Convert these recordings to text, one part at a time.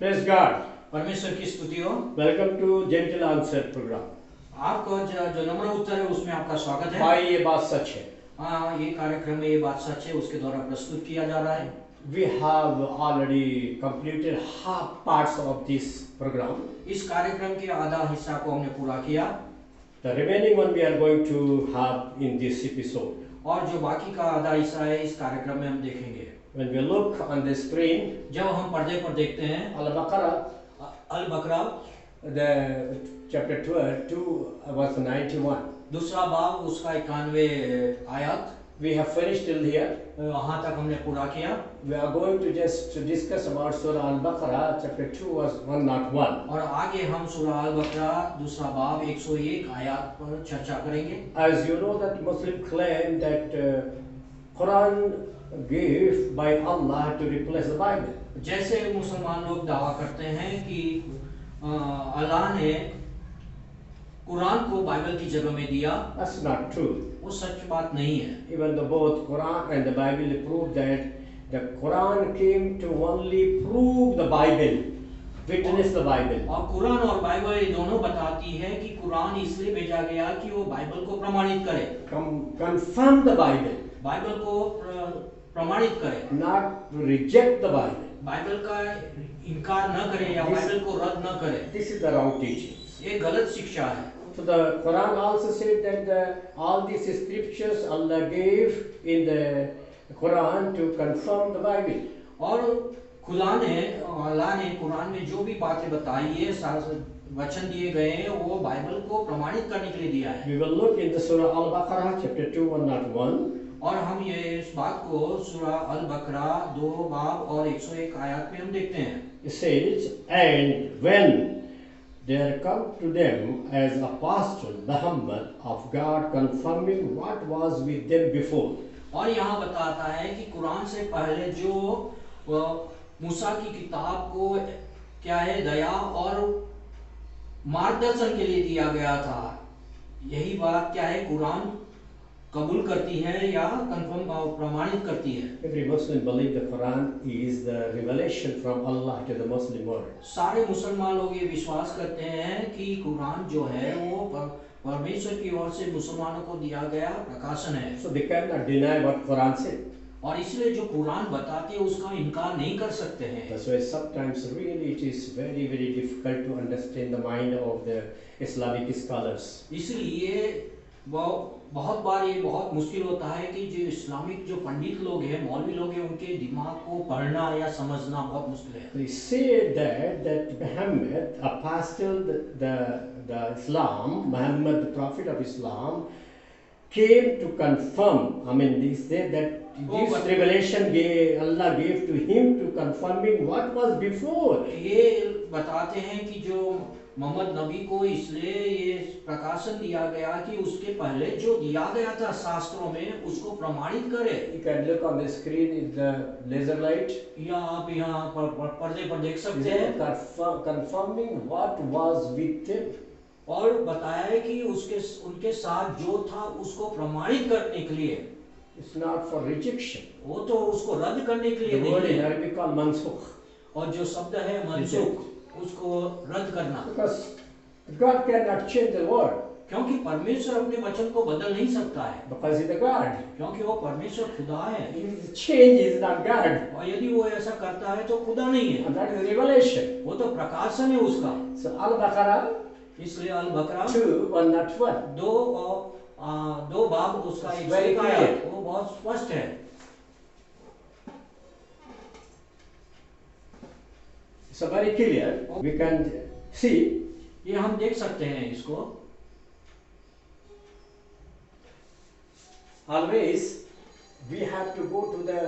Praise God. परमेश्वर की स्तुति हो। Welcome to Gentle Answer program. आपका जो नम्र उत्तर है उसमें आपका स्वागत है। भाई ये बात सच है। हाँ, ये कार्यक्रम में ये बात सच है, उसके द्वारा प्रस्तुत किया जा रहा है। We have already completed half parts of this program. इस कार्यक्रम के आधा हिस्सा को हमने पूरा किया। The remaining one we are going to have in this episode. और जो बाकी का आधा हिस्सा है इस कार्यक्रम में हम देखेंगे। When we look on the screen, जब हम पर्दे पर देखते हैं Al-Baqarah, अल बकरा the chapter 2 verse 91. दूसरा बाब उसका 91 आयत। We have finished till here. वहाँ तक हमने पूरा किया। We are going to just discuss about Surah Al-Baqarah chapter 2 verse 101. और आगे हम सूरह अल बकरा दूसरा बाब 101 आयत पर चर्चा करेंगे। As you know that Muslim claim that Quran given by Allah to replace the Bible. जैसे मुसलमान लोग दावा करते हैं कि अल्लाह ने कुरान को बाइबल की जगह में दिया। That's not true. वो सच बात नहीं है। Even though both Quran and the Bible prove that the Quran came to only prove the Bible, witness the Bible. और कुरान और बाइबल ये दोनों बताती है कि कुरान इसलिए भेजा गया कि वो बाइबल को प्रमाणित करे। Confirm the Bible. बाइबल को प्रमाणित करे। Not reject the Bible. Bible का इनकार न करे या बाइबल को रद्द न करे। This is the wrong teaching. ये गलत शिक्षा है। So the Quran also said that all these scriptures Allah gave in the Quran to confirm the Bible. और खुदा ने अल्लाह ने कुरान में जो भी बातें बताई है वचन दिए गए हैं वो बाइबल को प्रमाणित करने के लिए दिया है। We will look in the Surah Al-Baqarah chapter 2 101. और हम ये इस बात को सूरह अल बकरा 2 बाब और 101 आयत में हम देखते हैं। It says, and when there come to them as apostle Muhammad of God confirming what was with them before. और यहाँ बताता है कि कुरान से पहले जो मूसा की किताब को क्या है दया और मार्गदर्शन के लिए दिया गया था, यही बात क्या है कुरान कबूल करती है या कंफर्म प्रमाणित करती है। Every Muslim believe the Quran is the revelation from Allah to the Muslim world. सारे मुसलमान लोग ये विश्वास करते हैं कि कुरान जो है वो परमेश्वर की ओर से मुसलमानों को दिया गया प्रकाशन है। So they cannot deny what Quran said. और इसलिए जो कुरान बताती है उसका इनकार नहीं कर सकते हैं। That's why sometimes really it is very very difficult to understand the mind of the Islamic scholars. इसलिए बहुत बार ये बहुत मुश्किल होता है कि जो इस्लामिक जो पंडित लोग हैं मौलवी लोग हैं उनके दिमाग को पढ़ना या समझना बहुत मुश्किल है। They say that Muhammad apostled the Islam, Muhammad the prophet of Islam came to confirm. I mean they say that this revelation Allah gave to him to confirming what was before. ये बताते हैं कि जो मोहम्मद नबी को इसलिए ये प्रकाशन दिया गया कि उसके पहले जो दिया गया था शास्त्रों में उसको प्रमाणित करे। You can look on the screen is the laser light. या आप यहाँ पर पर्दे पर देख सकते हैं। Confirming what was with them. और बताया है कि उनके साथ जो था उसको प्रमाणित करने के लिए। It's not for rejection. वो तो उसको रद्द करने के लिए The word नहीं in है। Arabic called mansukh. और जो शब्द है मनसुख उसको रद्द करना। Because God cannot change the word. क्योंकि परमेश्वर अपने वचन को बदल नहीं सकता है। Because He is the God. क्योंकि वो परमेश्वर खुदा है। His change is not God. और यदि वो ऐसा करता है तो खुदा नहीं है। And that is revelation. वो तो प्रकाशन है उसका। So Al-Baqarah इसलिए अल बकरा 2:101. दो बाब उसका एक Very clear. वो बहुत स्पष्ट है। So very clear. We can see. ये हम देख सकते हैं इसको। Always we have to go to the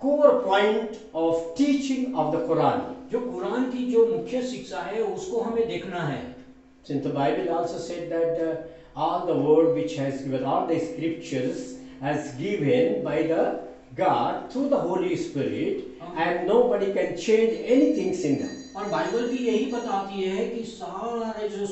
core point of teaching of the Quran. जो कुरान की जो मुख्य शिक्षा है उसको हमें देखना है। Since the Bible also said that all the word which has given, all the scriptures as given by the God through the Holy Spirit, and nobody can change anything in them. और Bible भी यही बताती है कि सारे जो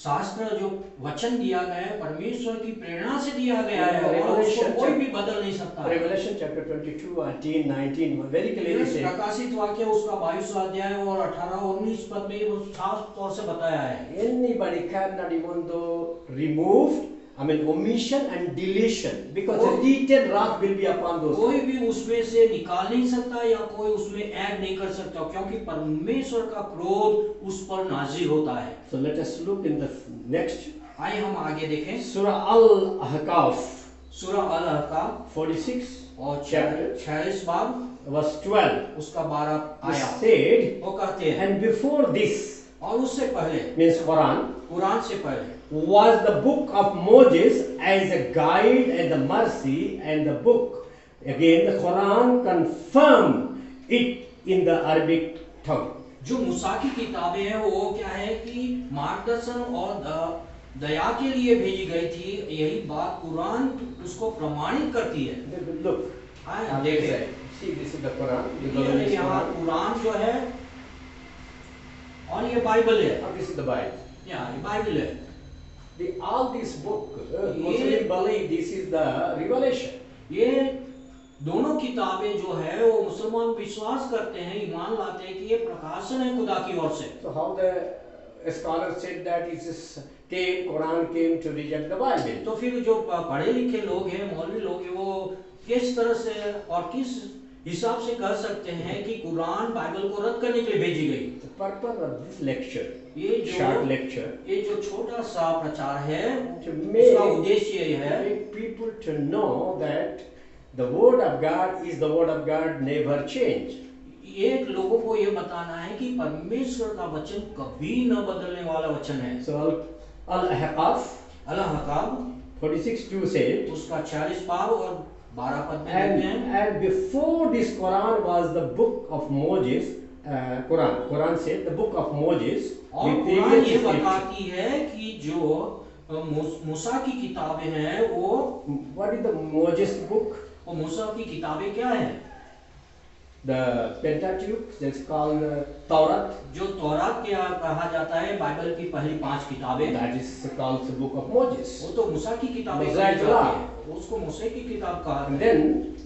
शास्त्र जो वचन दिया गया है परमेश्वर की प्रेरणा से दिया गया है और उसको Revelation कोई भी बदल नहीं सकता है। Revelation chapter 22, 18, 19 very clearly says, प्रकाशित वाक्य उसका 22वां अध्याय और 18-19 पद में वो साफ तौर से बताया है। anybody cannot even though remove, omission and deletion, because a detailed wrath will be upon those. कोई भी उसमें से निकाल नहीं सकता या कोई उसमें ऐड नहीं कर सकता क्योंकि परमेश्वर का क्रोध उस पर नाजिल होता है। So let us look in the next. आइए हम आगे देखें। Surah Al-Ahqaf, सूरह अल-अहकाफ 46 और chapter 46 बाब verse 12. उसका 12 It आया said, वो कहते हैं and before this, और उससे पहले means Quran, कुरान से पहले was the book of Moses as a guide and the mercy, and the book, again the Quran confirmed it in the Arabic tongue. जो मूसा की किताबें हैं वो क्या है कि मार्गदर्शन और दया के लिए भेजी गई थी। यही बात कुरान उसको प्रमाणित करती है। Look, हाँ, देखें। see this is the Quran. ये यहाँ कुरान जो है और ये बाइबल है। Now this is the Bible. यहाँ ये बाइबल है। All these books, Muslims believe this is the revelation. ये दोनों किताबें जो है वो मुसलमान विश्वास करते हैं, ईमान लाते हैं कि ये प्रकाशन है खुदा की ओर से। So how the scholars said that it is Quran came to reject the Bible. तो फिर जो पढ़े लिखे लोग हैं, मौलवी लोग हैं, वो किस तरह से और किस हिसाब से कह सकते हैं कि कुरान बाइबल को रद्द करने के लिए भेजी गई? The purpose of this lecture, ये short lecture, ये जो छोटा सा प्रचार है to उसका उद्देश्य ये है make people to know that the word of God is the word of God, never change. ये लोगों को ये बताना है कि परमेश्वर का वचन कभी न बदलने वाला वचन है। So Al-Ahqaf अल-अहकाफ 46:2 says, उसका 46 बाब और 12 पद में देखते हैं। and before this Quran was the book of Moses. Quran said the book of Moses. और with कुरान previous ये scripture. बताती है कि जो मूसा की किताबें हैं वो What is the Moses book? मूसा की किताबें क्या हैं? The Pentateuch, that's called Torah. जो तौरात क्या कहा जाता है, बाइबल की पहली 5 किताबें, That is called the book of Moses. वो तो मूसा की किताबें Mosaic कही जाती law. है, उसको मूसा की किताब कहा And है। then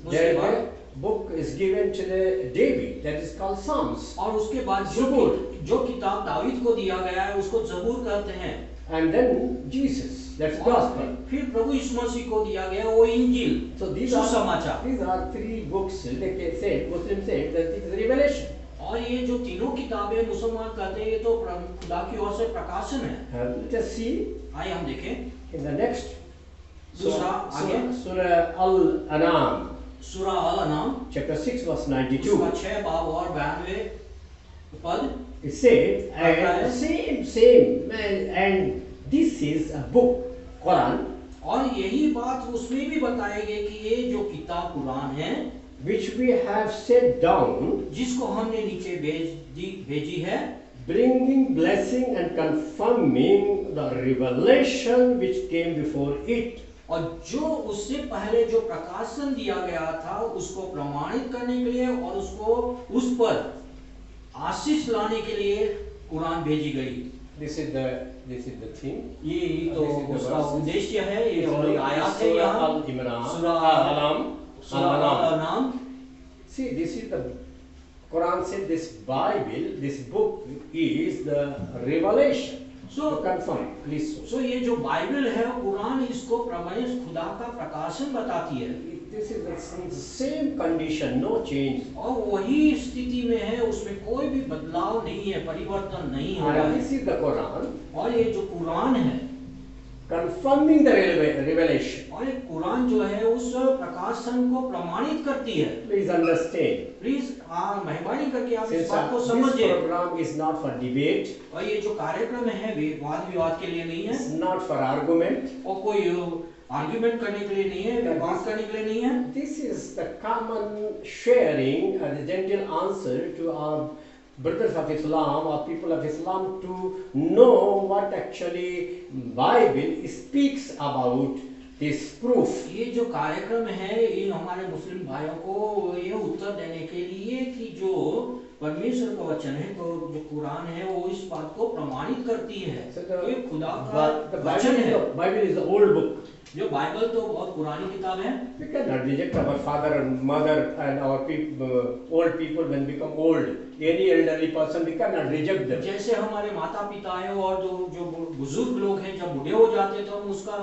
उसके there बाद a book is given to the David, that is called Psalms. और उसके बाद ज़बूर। जो किताब दाऊद को दिया गया है उसको ज़बूर कहते हैं। And then Jesus, that's और gospel. फिर प्रभु यीशु मसीह को दिया गया वो इंजील, So सुसमाचार। these are three books. They can say, Muslims say that it is revelation. और ये जो तीनों किताबें मुसलमान कहते हैं ये तो खुदा की ओर से प्रकाशन है। Let us see आइए हम देखें in the next दूसरा आगे Surah Al-An'am, सूरह अल-अनाम chapter 6, verse 92. उसका 6 बाब और 92 पद। It says, and same, and this is a book, Quran, और यही बात उसमें भी बताई गई कि ये जो किताब कुरान है which we have set down, जिसको हमने नीचे भेजी है, bringing blessing and confirming the revelation which came before it. और जो उससे पहले जो प्रकाशन दिया गया था उसको प्रमाणित करने के लिए और उसको उस पर आशीष लाने के लिए कुरान भेजी गई। This is the thing. ये तो This is the उसका verse. उद्देश्य है। ये Surah और आयत है यहाँ Al-Imran, Surah Al-An'am, अल-अनाम। See, this is the Quran said this Bible, this book is the revelation. So- to confirm, please. सो ये जो बाइबल है कुरान इसको प्रमाणित खुदा का प्रकाशन बताती है This is the same condition, no change. और वही स्थिति में है, उसमें कोई भी बदलाव नहीं है, परिवर्तन नहीं हुआ And है। this is the Quran और ये जो कुरान है confirming the revelation. और ये कुरान जो है उस प्रकाशन को प्रमाणित करती है। Please understand. प्लीज मेहरबानी करके आप इस Since बात को this समझिए। program is not for debate, और ये जो कार्यक्रम है वाद विवाद के लिए नहीं है it's not for argument. और कोई आर्ग्यूमेंट करने के लिए नहीं है, विवाद करने के लिए नहीं है। This is the common sharing and the gentle answer to our brothers of Islam or people of Islam to know what actually Bible speaks about this proof. ये जो कार्यक्रम है ये हमारे मुस्लिम भाइयों को ये उत्तर देने के लिए कि जो परमेश्वर का वचन है तो जो कुरान है वो इस बात को प्रमाणित करती है। So तो ये खुदा का the वचन है। Bible is the old book. जो बाइबल तो बहुत पुरानी किताब है। We cannot reject our father and mother and our old people when become old. Any elderly person, we cannot reject them. जैसे हमारे माता पिता हैं और जो बुजुर्ग लोग हैं जब बूढ़े हो जाते हैं तो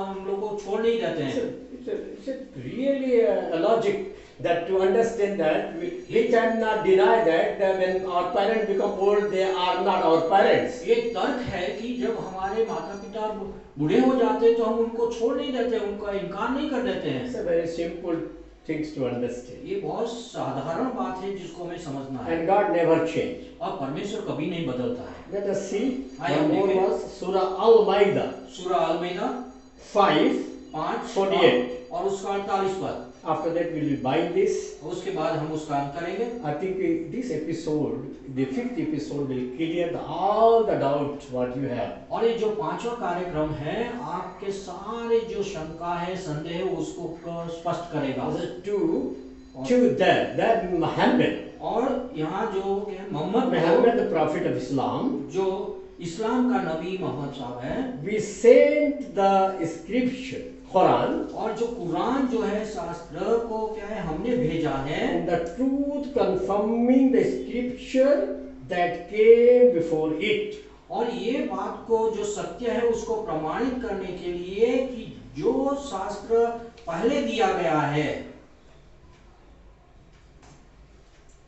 हम लोग को छोड़ नहीं देते हैं। It's a really a logic that to understand that we cannot deny that when our parents become old, they are not our parents. ये तर्क है कि जब हमारे माता पिता बूढ़े हो जाते हैं तो हम उनको छोड़ नहीं देते, उनका इनकार नहीं कर देते हैं। It's a very simple things to understand. ये बहुत साधारण बात है जिसको हमें समझना है। And God never changed. और परमेश्वर कभी नहीं बदलता है। Let us see आइए one हम more देखें। verse, Surah Al-Ma'idah सूरह अल-मैदा 5. 5:48 और उसका 48 पद। After that we will bind this. उसके बाद हम उसका अंत करेंगे। I think this episode, the 5th episode, will clear all the doubt what you have. और ये जो 5वां कार्यक्रम है आपके सारे जो शंका है संदेह है उसको स्पष्ट करेगा। To that Muhammad, और यहाँ जो Mohammad the prophet of Islam, जो इस्लाम का नबी मोहम्मद साहब है, we sent the scripture, Quran, और जो कुरान जो है शास्त्र को क्या है हमने भेजा है, and the truth confirming the scripture that came before it. और ये बात को जो सत्य है उसको प्रमाणित करने के लिए कि जो शास्त्र पहले दिया गया है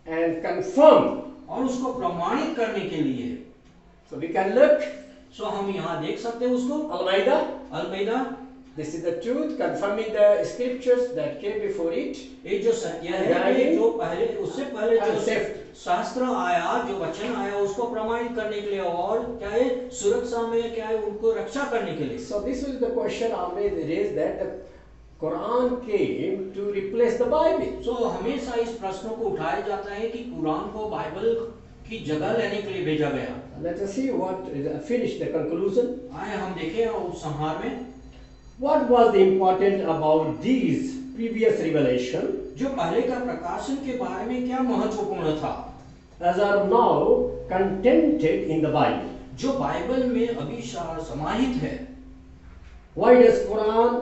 And confirm. और उसको प्रमाणित करने के लिए। So we can look. सो हम यहाँ देख सकते हैं उसको Al-Ma'idah. अल-मैदा। This is the truth confirming the scriptures that came before it. ये जो सत्य है ये जो पहले उससे पहले जो Concept. शास्त्र आया जो वचन आया उसको प्रमाणित करने के लिए और क्या है सुरक्षा में क्या है उनको रक्षा करने के लिए। So this was the question always raised that the Quran came to replace the Bible. सो हमेशा इस प्रश्न को उठाया जाता है कि कुरान को बाइबल की जगह लेने के लिए भेजा गया। Let us see what finish the conclusion. आए हम देखें उस संहार में What was the important about these previous revelation जो पहले का प्रकाशन के बारे में क्या महत्वपूर्ण था as are now contained in the Bible? जो बाइबल में अभी समाहित है। Why does Quran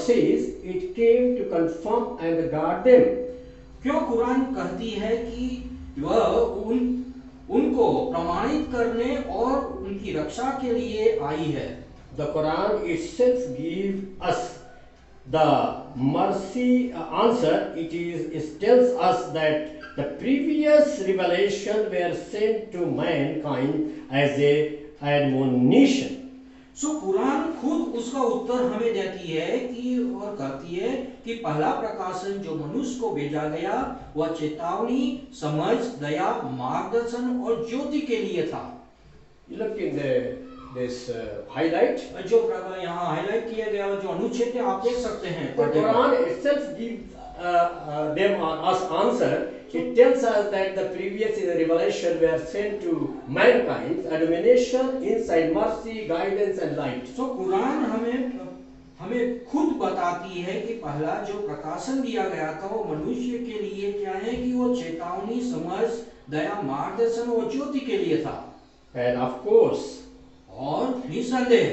says it came to confirm and guard them? क्यों कुरान कहती है कि वह उनको प्रमाणित करने और उनकी रक्षा के लिए आई है। The Quran itself gives us the mercy answer. It tells us that the previous revelation were sent to mankind as a admonition. सो कुरान खुद उसका उत्तर हमें देती है कि और कहती है कि पहला प्रकाशन जो मनुष्य को भेजा गया वह चेतावनी, समझ, दया, मार्गदर्शन और ज्योति के लिए था। You look in this highlight. जो यहाँ हाईलाइट किया गया जो अनुच्छेद है आप देख सकते हैं। The Quran itself gives them us answer. It tells us that the previous revelation were sent to mankind, admonition, insight, mercy, guidance and light. तो कुरान हमें खुद बताती है कि पहला जो प्रकाशन दिया गया था वो मनुष्य के लिए क्या है कि वो चेतावनी, समझ, दया, मार्गदर्शन और ज्योति के लिए था। And of course, और निसंदेह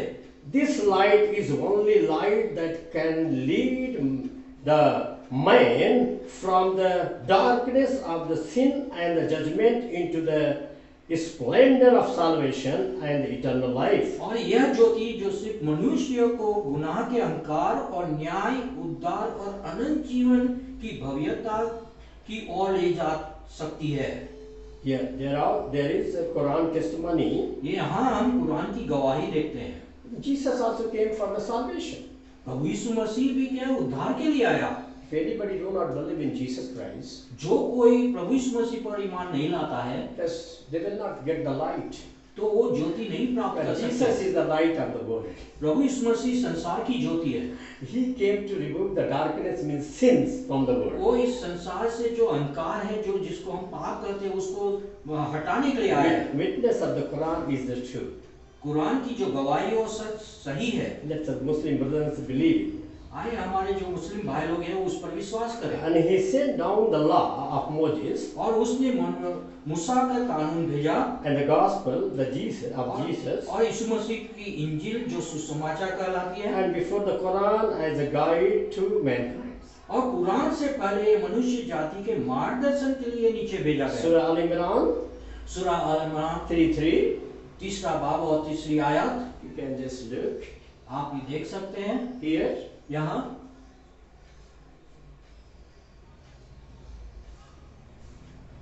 this light is only light that can lead the man from the darkness of the sin and the judgment into the splendor of salvation and eternal life. और यह ज्योति जो सिर्फ मनुष्य को गुनाह के अंधकार और न्याय, उद्धार और अनंत जीवन की भव्यता की ओर ले जा सकती है। There is a Quran testimony. ये यहाँ हम कुरान की गवाही देखते हैं। Jesus also came for the salvation. प्रभु यीशु मसीह भी क्या उद्धार के लिए आया। If anybody do not believe in Jesus Christ, जो कोई प्रभु यीशु मसीह पर ईमान नहीं लाता है they will not get the light. तो वो ज्योति नहीं प्राप्त कर But सकता। Jesus is the light of the world. प्रभु यीशु मसीह संसार की ज्योति है। He came to remove the darkness, means sins, from the world. वो इस संसार से जो अंधकार है जो जिसको हम पाप करते हैं उसको हटाने के लिए आया है। Witness of the Quran is the truth. Quran की जो गवाही वो सच सही है। Let the Muslim brothers believe. आइए हमारे जो मुस्लिम भाई लोग हैं उस पर विश्वास करें। And he sent down the law of Moses और उसने मूसा का कानून भेजा and the gospel, the Jesus of Jesus, और यीशु मसीह की इंजील जो सुसमाचार कहलाती है, and before the Quran as a guide to mankind. और कुरान से पहले मनुष्य जाति के मार्गदर्शन के लिए नीचे भेजा गया। Surah Al Imran सूरा अल इमरान 3:3. तीसरा बाब और तीसरी आयत You can just look आप ये देख सकते हैं here. यहाँ।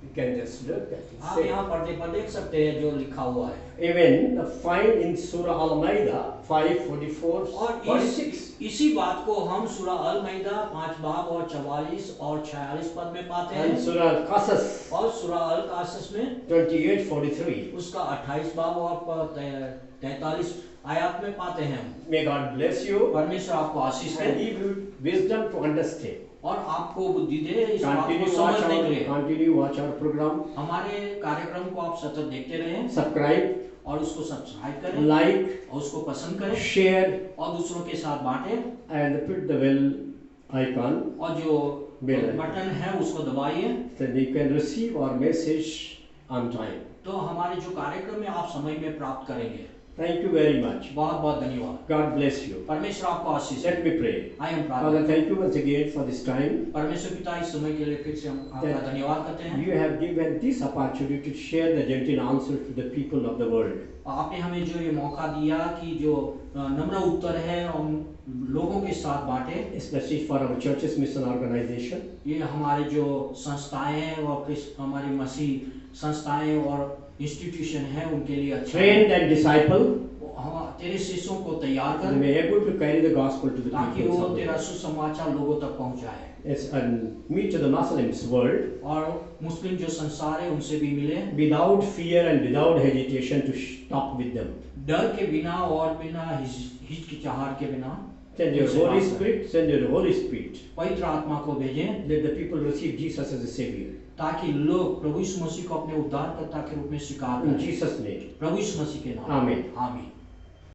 You can just look at it. आप यहाँ पर्दे पर देख सकते हैं जो लिखा हुआ है। Even find in Surah Al-Ma'idah 5:44, और 46. इसी बात को हम सूरा अल मैदा 5 बाब और 44 और 46 पद में पाते And हैं, Surah Al-Qasas और सूरा अल कासस में 28:43. उसका 28 बाब और 43 आयत में पाते हैं। May God bless you परमेश्वर आपको आशीष and they give you wisdom to understand. और आपको बुद्धि दे इस बात को Continue समझने के लिए। watch our program. हमारे कार्यक्रम को आप सतत देखते रहें Subscribe, और उसको सब्सक्राइब करें like, और उसको पसंद करें share, और दूसरों के साथ बांटें and put the bell icon. और जो Bell icon. बटन है उसको दबाइए, Then you can receive our message on time. तो हमारे जो कार्यक्रम है आप समय में प्राप्त करेंगे। Thank you very much. बहुत बहुत धन्यवाद। God bless you. परमेश्वर आपको आशीष दे। Let me pray. आइए हम Father, प्रार्थना। thank you once again for this time. परमेश्वर पिता इस समय के लिए फिर से हम आपका That धन्यवाद करते हैं। You have given this opportunity to share the gentle answer to the people of the world. आपने हमें जो ये मौका दिया कि जो नम्र उत्तर है हम लोगों के साथ बांटे। Especially for our churches mission organization. ये हमारे जो संस्थाएं हैं और हमारी मसीह संस्थाएं और इंस्टीट्यूशन है उनके लिए अच्छा है। Trained and disciple. हम तेरे शिष्यों को तैयार They कर may be able to carry the gospel to the ताकि people. वो तेरा सुसमाचार लोगों तक पहुंचाए Yes, and meet to the Muslims world और मुस्लिम जो संसार है उनसे भी मिले, without fear and without hesitation to talk with them. डर के बिना और बिना हिचकिचाहट के बिना। Send your उनसे Holy बात करें। Spirit, send your Holy Spirit. पवित्र आत्मा को भेजें Let the people receive Jesus as a Savior. ताकि लोग प्रभु यीशु मसीह को अपने उद्धारकर्ता के रूप में स्वीकार In करें। Jesus' name. प्रभु यीशु मसीह के नाम। Amen. आमीन।